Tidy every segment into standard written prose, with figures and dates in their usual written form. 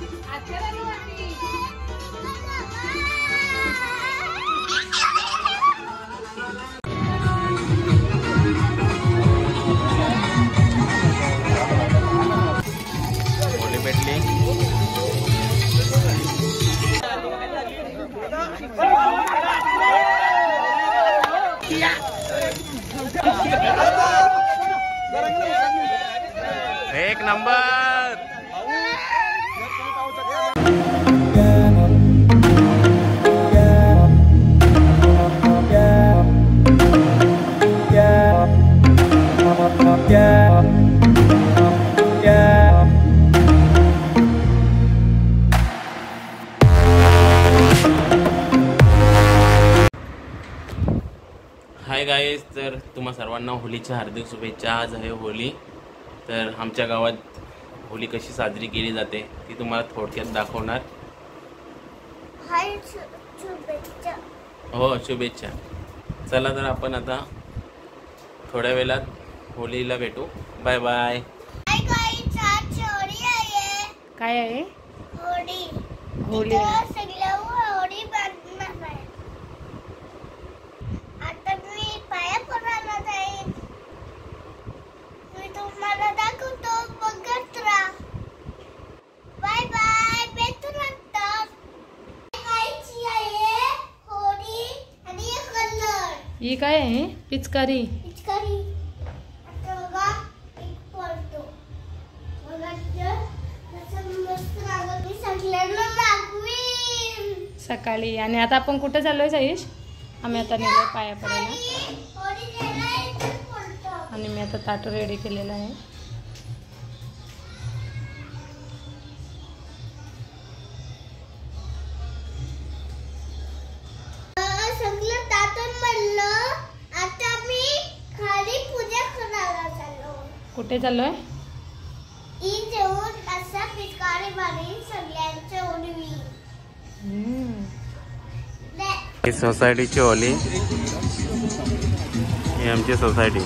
Holy भेटली. एक number. Hi guys, तर तुम्हा सर्वांना होलीच्या हार्दिक शुभेच्छा. आज आहे होली. तर आमच्या गावात होली कशी साजरी केली जाते ती तुम्हाला थोडक्यात दाखवणार. शुभेच्छा. हो, शुभेच्छा. चला तर आपण आता थोड्या वेळात होलीला भेटू. Bye bye. काय आहे? होळी. होली. होळी बनणार आहे. आता मी पाया पडायला जाईन. मी तुम्हाला दाखवतो, बघत राहा. Bye bye. भेटू नंतर. खायची आहे होळी आणि कलर. ही काय आहे? पिचकारी. पिचकारी. आता बघा, एक पडतो. बघा मस्त लागत. मी सगळ्यांना दाखवीन सकाळी. आणि आता आपण कुठे चाललोय साईश? आम्ही आता नेलो पाया पडायला. होळी खेळायला पडतो. आणि मी आता ताट रेडी केलेलं आहे. सगळं ताटून बनलं. आता मी खाली पूजा करायला चाललो. कुठे चाललोय? इन जेवून असा पिचकारी मारीन सगळ्यांच्या उडवी. ही सोसायटीची होली. ही आमची सोसायटी.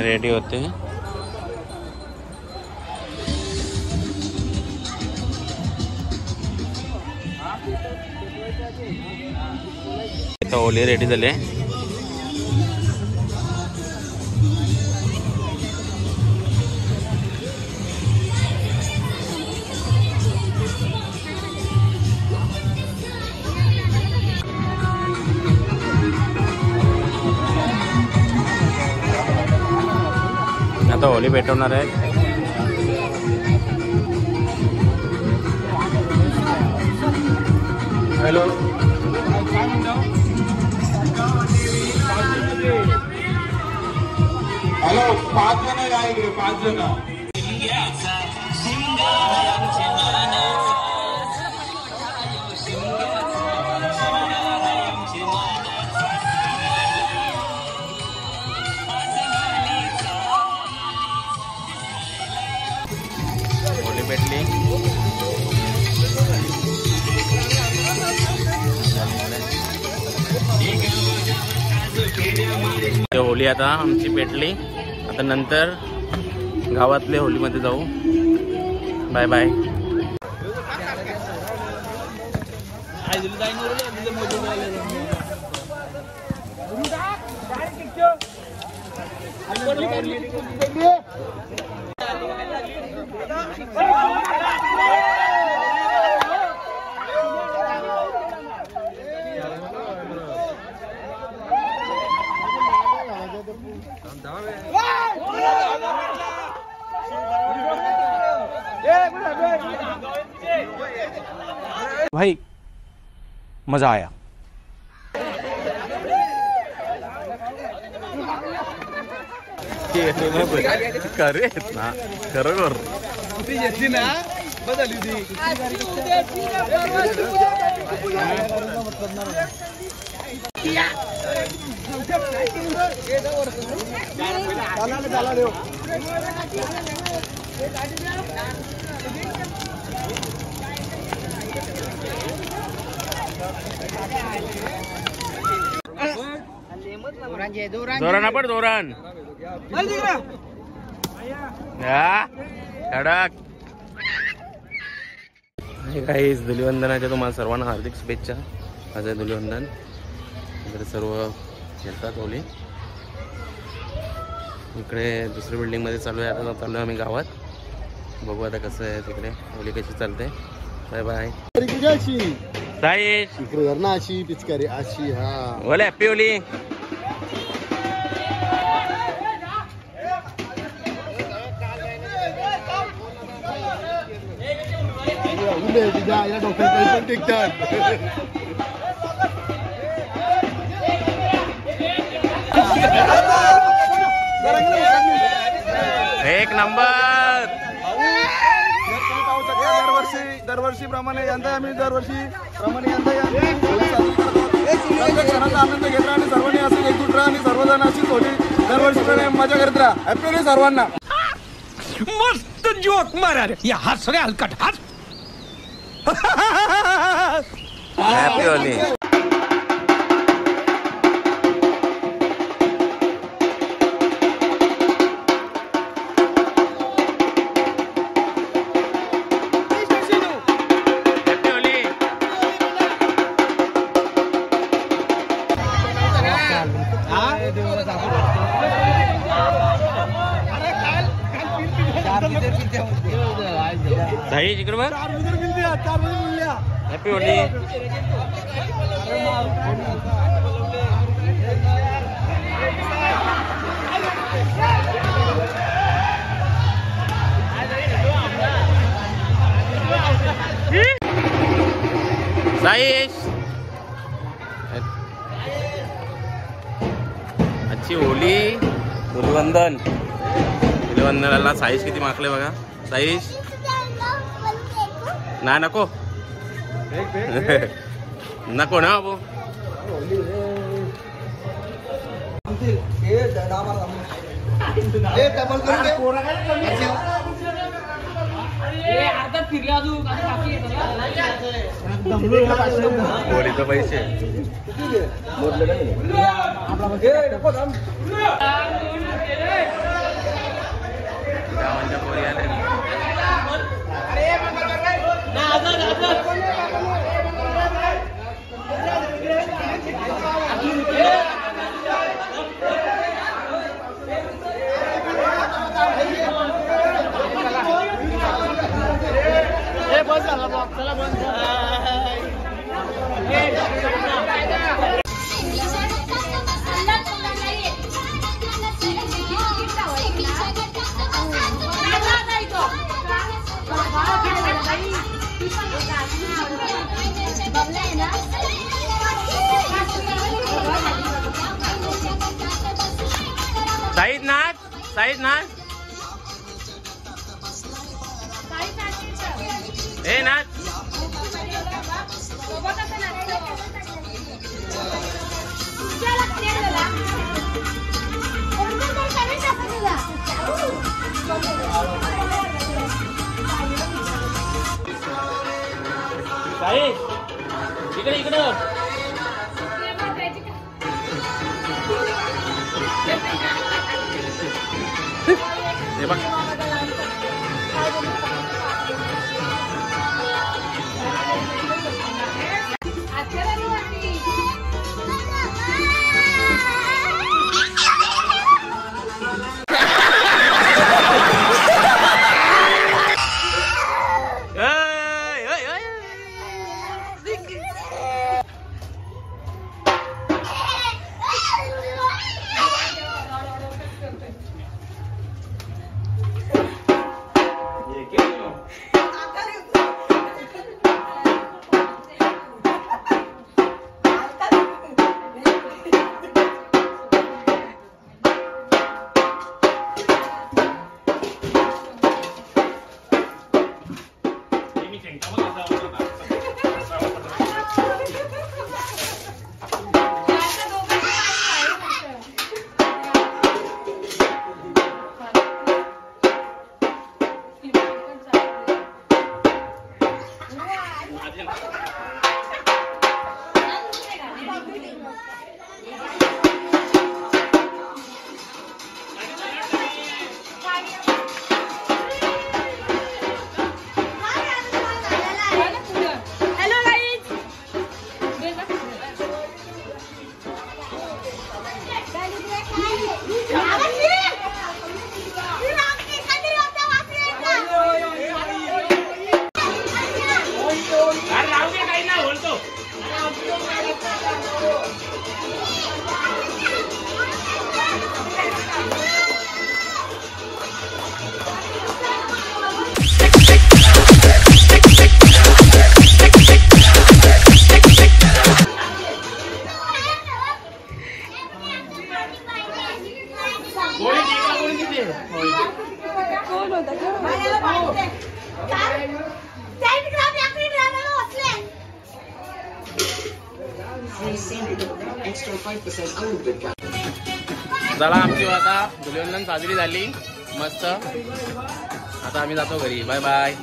रेडी होते. होली रेडी झाले. आता होली पेटवणार आहे. हॅलो. हॅलो, 5 जण या इकडे. 5 जण. होली भेटली. होली आता आमची पेटली. आता नंतर गावातले होलीमध्ये जाऊ. Bye bye. भाई मजा आया. करे ना खरोखर ना बदलली ती. जोरान आपण जोरान. कडक. काही धुलीवंदनाच्या तुम्हाला सर्वांना हार्दिक शुभेच्छा. आज आहे धुलीवंदन. इकडे सर्व खेळतात होली. इकडे दुसऱ्या बिल्डिंगमध्ये चालू आहे. आता चालू आहे आम्ही गावात. बघू आता कसं आहे तिकडे होली कशी चालते. Bye bye. साईश इकडे धरणा अशी पिचकारी अशी. हा बोले हॅपी होली. या डोक्यात पण टिकतात. एक नंबर. दरवर्षी प्रमाणे यंदा आम्ही दरवर्षी प्रमाणे यंदा आनंद घेतला आणि सर्वांनी असं एकजूट राहा आणि सर्वजण अशीच होली दरवर्षी मजा करत राहा. हॅपी होली सर्वांना. मस्त जोक मारा रे. या हात सगळे हलकट हात. Happy Holy. साईश इकडे बघ. Happy Holy. साईश अच्छी होली. धुलीवंदन. धुलीवंदनाला साईश किती माकले बघा. साईश ना नको नको ना बाबू. होलीचे पैसे गावांच्या पोरी आले. साईद नाच. साईद नाच. ए नाच. साईश इकडे इकडे. हे बघ. Bye. चला आमची आता धुलिवंदन साजरी झाली मस्त. आता आम्ही जातो घरी. Bye bye.